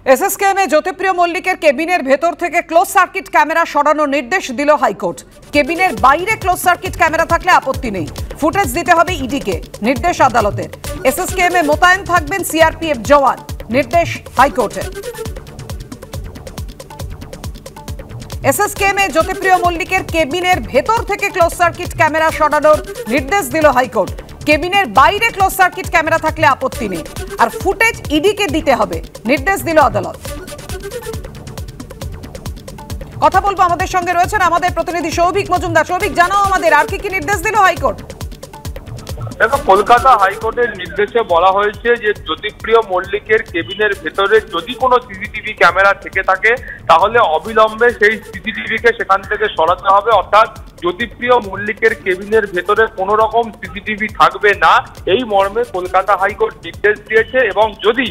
এসএসকেএমে জ্যোতিপ্রিয় মল্লিকের কেবিনের ভেতর থেকে ক্লোজ সার্কিট ক্যামেরা সরানোর নির্দেশ দিল হাইকোর্ট। কেবিনের বাইরে ক্লোজ সার্কিট ক্যামেরা থাকলে আপত্তি নেই, ফুটেজ দিতে হবে ইডিকে, নির্দেশ আদালতের। এসএসকেএমে মোতায়েন থাকবেন সিআরপিএফ জওয়ান, নির্দেশ হাইকোর্টের। এসএসকেএমে জ্যোতিপ্রিয় মল্লিকের কেবিনের ভেতর থেকে ক্লোজ সার্কিট ক্যামেরা সরানোর নির্দেশ দিল হাইকোর্ট। কেবিনের বাইরে ক্লোজ সার্কিট ক্যামেরা থাকলে আপত্তি নেই, আর ফুটেজ ইডিকে দিতে হবে, নির্দেশ দিল আদালত। কথা বলবো, আমাদের সঙ্গে রয়েছেন আমাদের প্রতিনিধি সৌভিক মজুমদার। সৌভিক, জানাও আমাদের আর কি নির্দেশ দিল হাইকোর্ট? দেখো, কলকাতা হাইকোর্টের নির্দেশে বলা হয়েছে যে জ্যোতিপ্রিয় মল্লিকের কেবিনের ভেতরে যদি কোনো সিসিটিভি ক্যামেরা থেকে থাকে তাহলে অবিলম্বে সেই সিসিটিভিকে সেখান থেকে সরাতে হবে। অর্থাৎ জ্যোতিপ্রিয় মল্লিকের কেবিনের ভেতরে কোনো রকম সিসিটিভি থাকবে না, এই মর্মে কলকাতা হাইকোর্ট নির্দেশ দিয়েছে। এবং যদি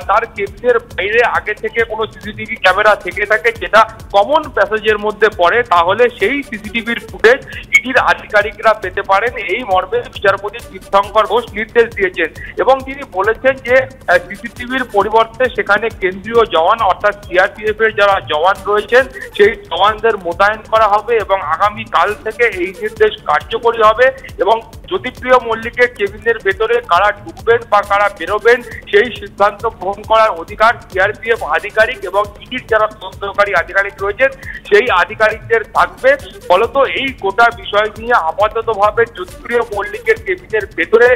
তার কেবিনের বাইরে আগে থেকে কোনো সিসিটিভি ক্যামেরা থেকে থাকে যেটা কমন প্যাসেজের মধ্যে পড়ে, তাহলে সেই সিসিটিভির ফুটেজ ইডির আধিকারিকরা পেতে পারেন, এই মর্মে বিচারপতি তীর্থঙ্কর ঘোষ নির্দেশ দিয়েছেন। এবং তিনি বলেছেন যে সিসিটিভির পরিবর্তে সেখানে কেন্দ্রীয় জওয়ান অর্থাৎ সিআরপিএফ এর যারা জওয়ান রয়েছেন সেই জওয়ানদের মোতায়েন করা হবে এবং আগামী কাল থেকে এই নির্দেশ কার্যকরী হবে। এবং জ্যোতিপ্রিয় মল্লিকের কেবিনের ভেতরে কারা ঢুকবেন বা কারা বেরোবেন সেই সিদ্ধান্ত গ্রহণ করার অধিকার সিআরপিএফ আধিকারিক এবং ইডির যারা তদন্তকারী আধিকারিক রয়েছেন সেই আধিকারিকদের থাকবে। ফলত এই গোটা বিষয় নিয়ে আপাততভাবে জ্যোতিপ্রিয় মল্লিকের কেবিনের ভেতরে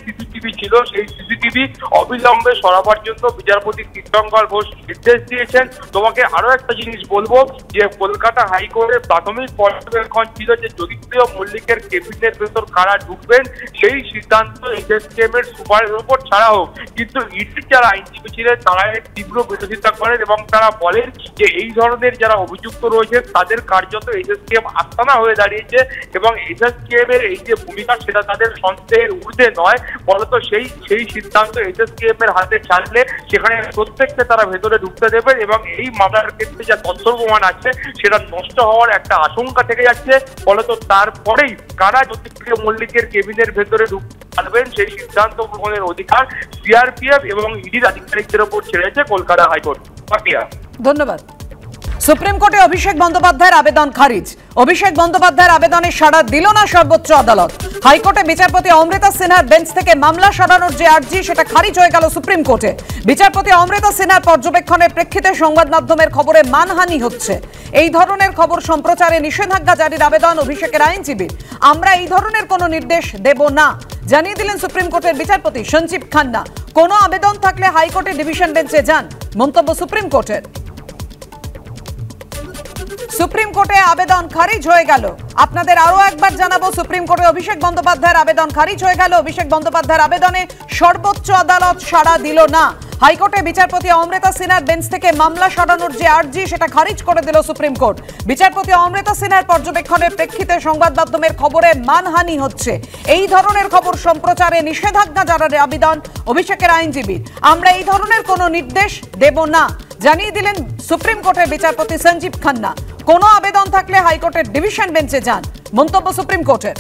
সিসিটিভি ছিল সেই সিসিটিভি অবিলম্বে সরাবার জন্য বিচারপতি তীর্থঙ্কর ঘোষ নির্দেশ দিয়েছেন। তোমাকে আরো একটা জিনিস বলবো যে কলকাতা হাইকোর্টের প্রাথমিক পর্যবেক্ষণ ছিল যে জ্যোতিপ্রিয় মল্লিকের কেবিনের ভেতর কারা ঢুকবেন সেই সিদ্ধান্ত এসএসকেএম এর সুপারের উপর ছাড়া হোক, কিন্তু ইডির যারা আইনজীবী ছিলেন তারা এর তীব্র বিরোধিতা করেন এবং তারা বলেন যে এই ধরনের যারা অভিযুক্ত রয়েছেন তাদের কার্যত এসএসকেএম আস্তানা হয়ে দাঁড়িয়েছে এবং এসএসকেএম এর এই যে ভূমিকা সেটা তাদের সন্দেহের ঊর্ধ্বে নয়। ফলত সেই সিদ্ধান্ত এসএসকেএম এর হাতে ছাড়লে সেখানে প্রত্যেককে তারা ভেতরে ঢুকতে দেবেন এবং এই মামলার ক্ষেত্রে যা তথ্য প্রমাণ আছে সেটা নষ্ট হওয়ার একটা আশঙ্কা থেকে যাচ্ছে। ফলত তারপরেই কারা জ্যোতিপ্রিয় মল্লিকের কেবিনের ভেতরে ঢুকতে পারবেন সেই সিদ্ধান্ত গ্রহণের অধিকার সিআরপিএফ এবং ইডির আধিকারিকদের উপর ছেড়েছে কলকাতা হাইকোর্ট। ধন্যবাদ। সুপ্রিম কোর্টে অভিষেক বন্দ্যোপাধ্যায়ের আবেদন খারিজ। অভিষেক বন্দ্যোপাধ্যায়ের আবেদনে সাড়া দিল না সর্বোচ্চ আদালত। হাইকোর্টে বিচারপতি অমৃতা সিনহার বেঞ্চ থেকে মামলা সরানোর যে আর্জি সেটা খারিজ হয়ে গেল সুপ্রিম কোর্টে। বিচারপতি অমৃতা সিনহার পর্যবেক্ষণের প্রেক্ষিতে সংবাদ মাধ্যমের খবরে মানহানি হচ্ছে, এই ধরনের খবর সম্প্রচারে নিষেধাজ্ঞা জারির আবেদন অভিষেকের আইনজীবী। আমরা এই ধরনের কোনো নির্দেশ দেব না জানিয়ে দিলেন সুপ্রিম কোর্টের বিচারপতি সঞ্জীব খান্না। কোনো আবেদন থাকলে হাইকোর্টে ডিভিশন বেঞ্চে যান, মন্তব্য সুপ্রিম কোর্টের। সুপ্রিম কোর্টে আবেদন খারিজ হয়ে গেল। আপনাদের আরো একবার জানাবো, সুপ্রিম কোর্টে অভিষেক বন্দ্যোপাধ্যায়ের আবেদন খারিজ হয়ে গেল। অভিষেক বন্দ্যোপাধ্যায়ের আবেদনে সর্বোচ্চ আদালত সাড়া দিল না। হাইকোর্টে বিচারপতি অমৃতা সিনহার বেঞ্চ থেকে মামলা সরানোর যে আর্জি সেটা খারিজ করে দিল সুপ্রিম কোর্ট। বিচারপতি অমৃতা সিনহার পর্যবেক্ষণের প্রেক্ষিতে সংবাদ মাধ্যমের খবরে মানহানি হচ্ছে, এই ধরনের খবর সম্প্রচারে নিষেধাজ্ঞা জারির আবেদন অভিষেকের আইনজীবী। আমরা এই ধরনের কোনো নির্দেশ দেব না জানিয়ে দিলেন সুপ্রিম কোর্টের বিচারপতি সঞ্জীব খান্না। কোনো আবেদন থাকলে হাইকোর্টের ডিভিশন বেঞ্চে যান, মন্তব্য সুপ্রিম কোর্টের।